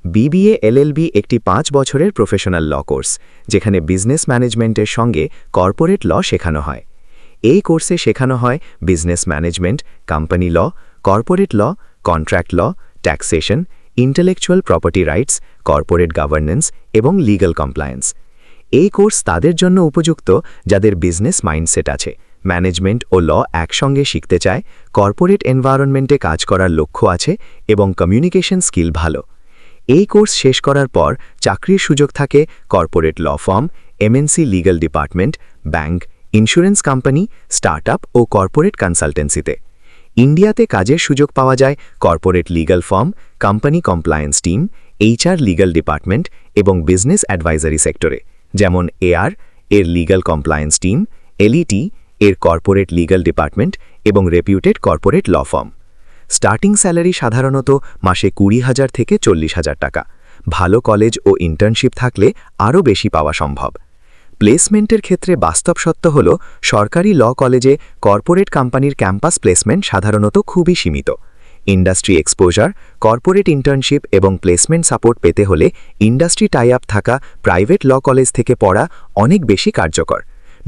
BBA LLB একটি 5 বছরের professional ল course, যেখানে বিজনেস ম্যানেজমেন্টের সঙ্গে কর্পোরেট ল শেখানো হয়। এই কোর্সে শেখানো হয় business management, company law, corporate law, contract law, taxation, intellectual property rights, corporate governance এবং লিগ্যাল কমপ্লায়েন্স। এই কোর্স তাদের জন্য উপযুক্ত যাদের বিজনেস মাইন্ডসেট আছে, ম্যানেজমেন্ট ও ল একসঙ্গে শিখতে চায়, কর্পোরেট এনভায়রনমেন্টে কাজ করার লক্ষ্য আছে এবং কমিউনিকেশন স্কিল ভালো। এই কোর্স শেষ করার পর চাকরির সুযোগ থাকে corporate law firm, MNC legal department, bank, insurance company, startup ও কর্পোরেট কনসালটেন্সিতে। ইন্ডিয়াতে কাজের সুযোগ পাওয়া যায় corporate legal firm, company compliance team, HR legal department এবং বিজনেস অ্যাডভাইজারি সেক্টরে, যেমন এআর এর লিগ্যাল কমপ্লায়েন্স টিম, এলইটি এর কর্পোরেট লিগ্যাল ডিপার্টমেন্ট এবং reputed corporate law firm. Starting salary সাধারণত মাসে 20,000 থেকে 40,000 টাকা। ভালো কলেজ ও ইন্টার্নশিপ থাকলে আরও বেশি পাওয়া সম্ভব। প্লেসমেন্টের ক্ষেত্রে বাস্তব সত্য হল সরকারি ল কলেজে কর্পোরেট কোম্পানির ক্যাম্পাস প্লেসমেন্ট সাধারণত খুবই সীমিত। ইন্ডাস্ট্রি এক্সপোজার, কর্পোরেট ইন্টার্নশিপ এবং প্লেসমেন্ট সাপোর্ট পেতে হলে ইন্ডাস্ট্রি টাই আপ থাকা প্রাইভেট ল কলেজ থেকে পড়া অনেক বেশি কার্যকর।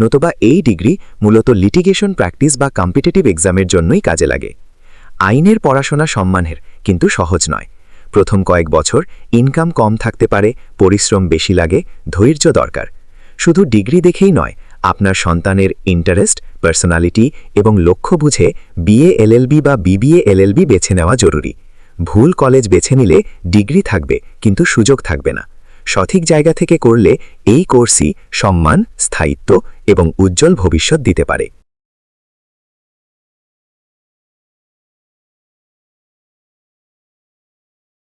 নতুবা এই ডিগ্রি মূলত লিটিগেশন প্র্যাকটিস বা কম্পিটিটিভ এক্সামের জন্যই কাজে লাগে। আইনের পড়াশোনা সম্মানের, কিন্তু সহজ নয়। প্রথম কয়েক বছর ইনকাম কম থাকতে পারে, পরিশ্রম বেশি লাগে, ধৈর্য দরকার। শুধু ডিগ্রি দেখেই নয়, আপনার সন্তানের ইন্টারেস্ট, পার্সোনালিটি এবং লক্ষ্য বুঝে বিএ এলএলবি বা বিবিএ এলএলবি বেছে নেওয়া জরুরি। ভুল কলেজ বেছে নিলে ডিগ্রি থাকবে কিন্তু সুযোগ থাকবে না। সঠিক জায়গা থেকে করলে এই কোর্সই সম্মান, স্থায়িত্ব এবং উজ্জ্বল ভবিষ্যৎ দিতে পারে।